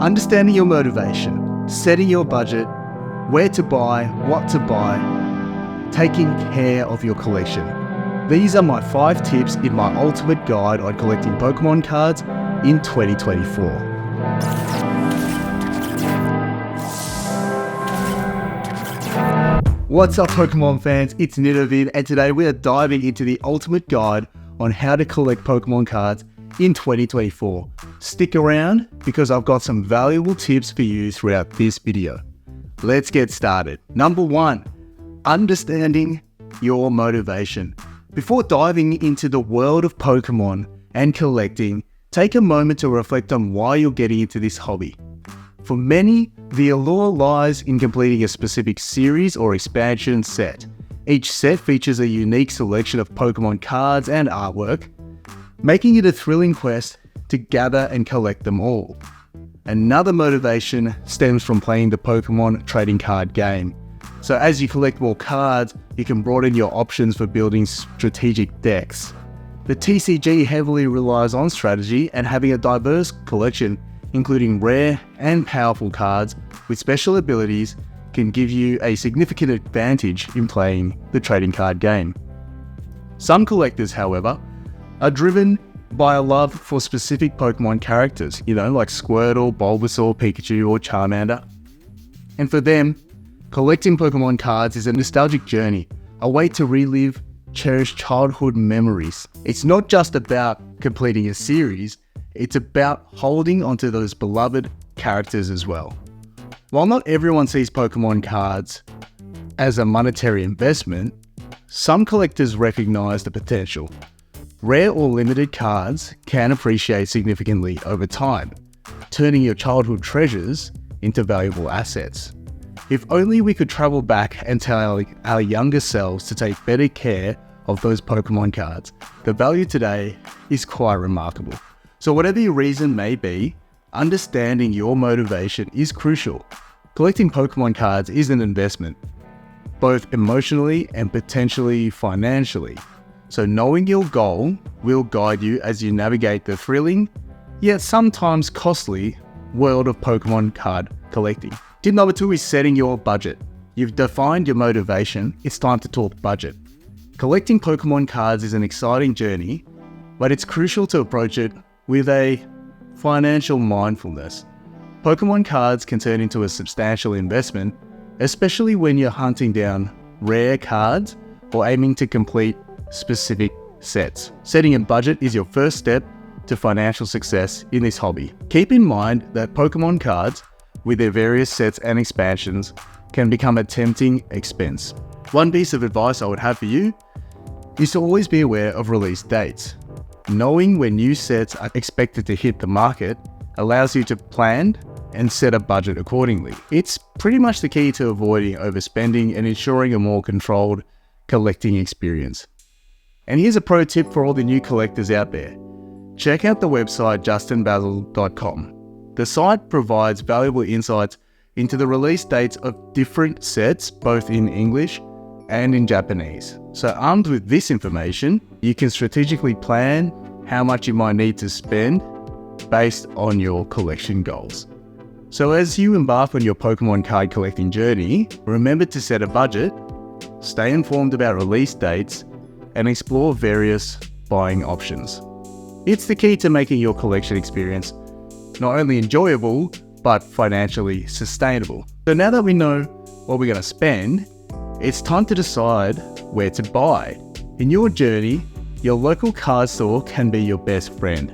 Understanding your motivation, setting your budget, where to buy, what to buy, taking care of your collection. These are my 5 tips in my ultimate guide on collecting Pokemon cards in 2024. What's up Pokemon fans, it's Nidovid, and today we are diving into the ultimate guide on how to collect Pokemon cards in 2024. Stick around because I've got some valuable tips for you throughout this video. Let's get started. Number 1, understanding your motivation. Before diving into the world of Pokemon and collecting, take a moment to reflect on why you're getting into this hobby. For many, the allure lies in completing a specific series or expansion set. Each set features a unique selection of Pokemon cards and artwork, making it a thrilling quest to gather and collect them all. Another motivation stems from playing the Pokemon trading card game. So as you collect more cards, you can broaden your options for building strategic decks. The TCG heavily relies on strategy, and having a diverse collection, including rare and powerful cards with special abilities, can give you a significant advantage in playing the trading card game. Some collectors, however, are driven by a love for specific Pokemon characters, like Squirtle, Bulbasaur, Pikachu, or Charmander. And for them, collecting Pokemon cards is a nostalgic journey, a way to relive cherished childhood memories. It's not just about completing a series, it's about holding onto those beloved characters as well. While not everyone sees Pokemon cards as a monetary investment, some collectors recognize the potential. Rare or limited cards can appreciate significantly over time, turning your childhood treasures into valuable assets. If only we could travel back and tell our younger selves to take better care of those Pokemon cards, the value today is quite remarkable. So whatever your reason may be, understanding your motivation is crucial. Collecting Pokemon cards is an investment, both emotionally and potentially financially. So knowing your goal will guide you as you navigate the thrilling, yet sometimes costly, world of Pokemon card collecting. Tip number 2 is setting your budget. You've defined your motivation, it's time to talk budget. Collecting Pokemon cards is an exciting journey, but it's crucial to approach it with a financial mindfulness. Pokemon cards can turn into a substantial investment, especially when you're hunting down rare cards or aiming to complete specific sets. Setting a budget is your first step to financial success in this hobby. Keep in mind that Pokemon cards, with their various sets and expansions, can become a tempting expense. One piece of advice I would have for you is to always be aware of release dates. Knowing when new sets are expected to hit the market allows you to plan and set a budget accordingly. It's pretty much the key to avoiding overspending and ensuring a more controlled collecting experience. And here's a pro tip for all the new collectors out there. Check out the website justinbasil.com. The site provides valuable insights into the release dates of different sets, both in English and in Japanese. So armed with this information, you can strategically plan how much you might need to spend based on your collection goals. So as you embark on your Pokemon card collecting journey, remember to set a budget, stay informed about release dates, and explore various buying options. It's the key to making your collection experience not only enjoyable, but financially sustainable. So now that we know what we're going to spend, it's time to decide where to buy. In your journey, your local card store can be your best friend.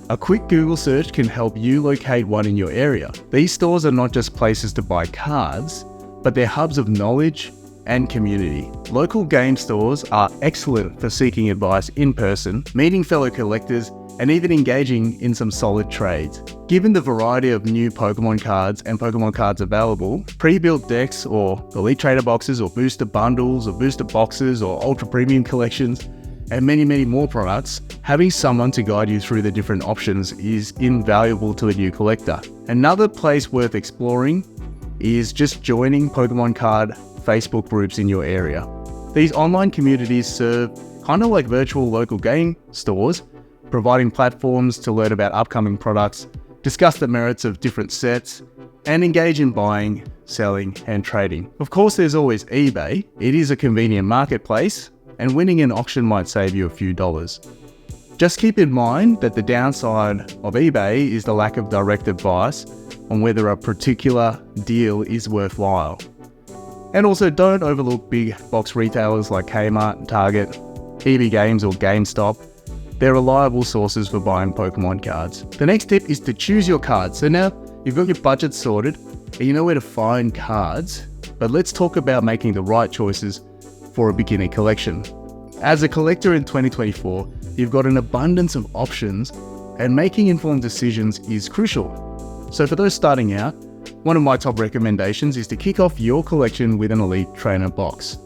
A quick Google search can help you locate one in your area. These stores are not just places to buy cards, but they're hubs of knowledge and community. Local game stores are excellent for seeking advice in person, meeting fellow collectors, and even engaging in some solid trades. Given the variety of new Pokemon cards and Pokemon cards available, pre-built decks or Elite Trader boxes or booster bundles or booster boxes or ultra premium collections, and many more products, having someone to guide you through the different options is invaluable to a new collector. Another place worth exploring is just joining Pokemon card Facebook groups in your area. These online communities serve kind of like virtual local game stores, providing platforms to learn about upcoming products, discuss the merits of different sets, and engage in buying, selling, and trading. Of course, there's always eBay. It is a convenient marketplace, and winning an auction might save you a few dollars. Just keep in mind that the downside of eBay is the lack of direct advice on whether a particular deal is worthwhile. And also, don't overlook big box retailers like Kmart, Target, EB Games or GameStop. They're reliable sources for buying Pokemon cards. The next tip is to choose your cards. So now you've got your budget sorted and you know where to find cards, but let's talk about making the right choices for a beginner collection. As a collector in 2024, you've got an abundance of options and making informed decisions is crucial. So for those starting out, one of my top recommendations is to kick off your collection with an Elite Trainer box.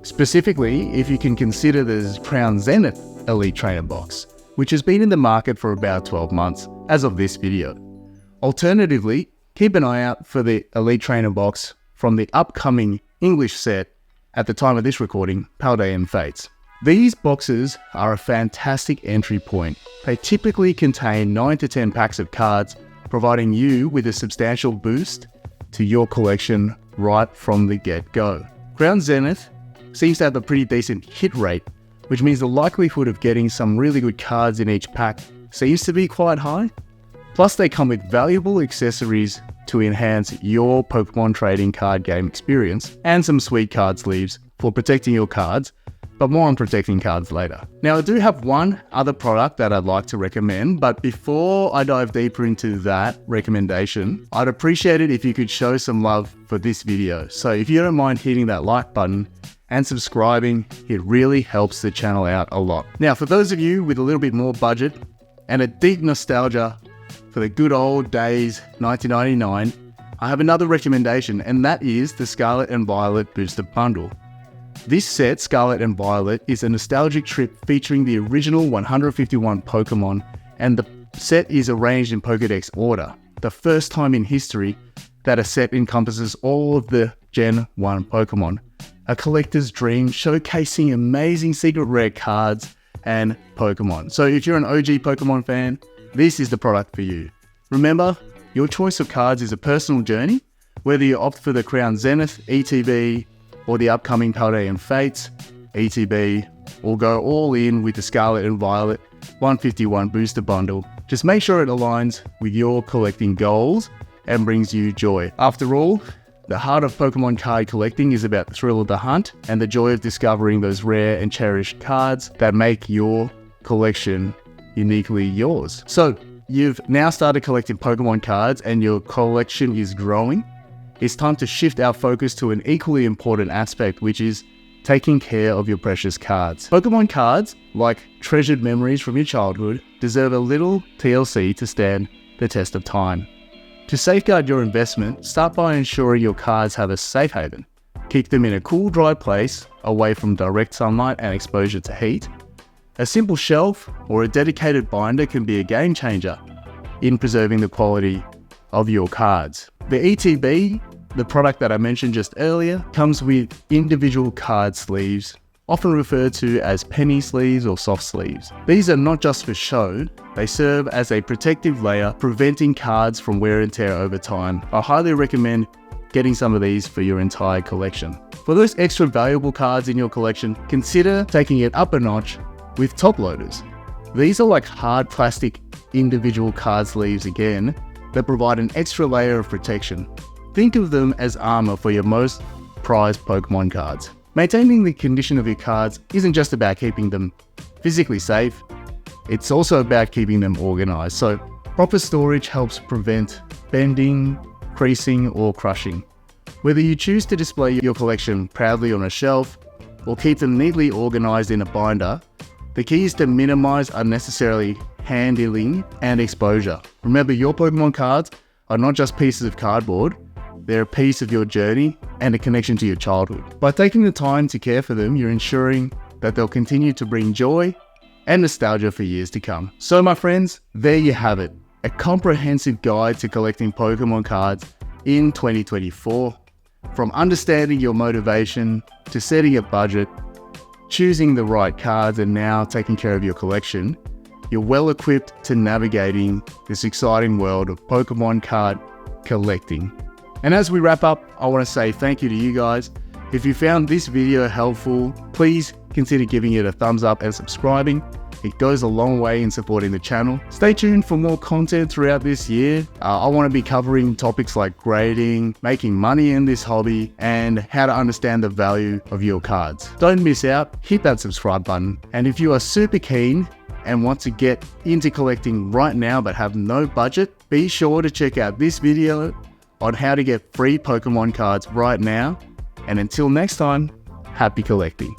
Specifically, if you can consider the Crown Zenith Elite Trainer box, which has been in the market for about 12 months as of this video. Alternatively, keep an eye out for the Elite Trainer box from the upcoming English set at the time of this recording, Paldean Fates. These boxes are a fantastic entry point. They typically contain 9 to 10 packs of cards, providing you with a substantial boost to your collection right from the get-go. Crown Zenith seems to have a pretty decent hit rate, which means the likelihood of getting some really good cards in each pack seems to be quite high. Plus, they come with valuable accessories to enhance your Pokemon trading card game experience and some sweet card sleeves for protecting your cards, but more on protecting cards later. Now, I do have one other product that I'd like to recommend, but before I dive deeper into that recommendation, I'd appreciate it if you could show some love for this video. So if you don't mind hitting that like button and subscribing, it really helps the channel out a lot. Now, for those of you with a little bit more budget and a deep nostalgia for the good old days, 1999, I have another recommendation, and that is the Scarlet and Violet Booster Bundle. This set, Scarlet and Violet, is a nostalgic trip featuring the original 151 Pokemon, and the set is arranged in Pokédex order, the first time in history that a set encompasses all of the Gen 1 Pokemon. A collector's dream showcasing amazing secret rare cards and Pokemon. So if you're an OG Pokemon fan, this is the product for you. Remember, your choice of cards is a personal journey, whether you opt for the Crown Zenith, ETB, or the upcoming Paldean Fates, ETB, or go all in with the Scarlet and Violet 151 Booster Bundle. Just make sure it aligns with your collecting goals and brings you joy. After all, the heart of Pokemon card collecting is about the thrill of the hunt and the joy of discovering those rare and cherished cards that make your collection uniquely yours. So, you've now started collecting Pokemon cards and your collection is growing. It's time to shift our focus to an equally important aspect, which is taking care of your precious cards. Pokemon cards, like treasured memories from your childhood, deserve a little TLC to stand the test of time. To safeguard your investment, start by ensuring your cards have a safe haven. Keep them in a cool, dry place, away from direct sunlight and exposure to heat. A simple shelf or a dedicated binder can be a game changer in preserving the quality of your cards. The ETB, the product that I mentioned just earlier, comes with individual card sleeves, often referred to as penny sleeves or soft sleeves. These are not just for show, they serve as a protective layer, preventing cards from wear and tear over time. I highly recommend getting some of these for your entire collection. For those extra valuable cards in your collection, consider taking it up a notch with top loaders. These are like hard plastic individual card sleeves again, that provide an extra layer of protection. Think of them as armor for your most prized Pokemon cards. Maintaining the condition of your cards isn't just about keeping them physically safe, it's also about keeping them organized. So proper storage helps prevent bending, creasing, or crushing. Whether you choose to display your collection proudly on a shelf or keep them neatly organized in a binder, the key is to minimize unnecessarily handling and exposure. Remember, your Pokemon cards are not just pieces of cardboard, they're a piece of your journey and a connection to your childhood. By taking the time to care for them, you're ensuring that they'll continue to bring joy and nostalgia for years to come. So my friends, there you have it. A comprehensive guide to collecting Pokemon cards in 2024. From understanding your motivation to setting a budget, choosing the right cards, and now taking care of your collection, you're well equipped to navigating this exciting world of Pokemon card collecting. And as we wrap up, I want to say thank you to you guys. If you found this video helpful, please consider giving it a thumbs up and subscribing. It goes a long way in supporting the channel. Stay tuned for more content throughout this year. I want to be covering topics like grading, making money in this hobby, and how to understand the value of your cards. Don't miss out, hit that subscribe button. And if you are super keen and want to get into collecting right now but have no budget, be sure to check out this video on how to get free Pokemon cards right now. And until next time, happy collecting.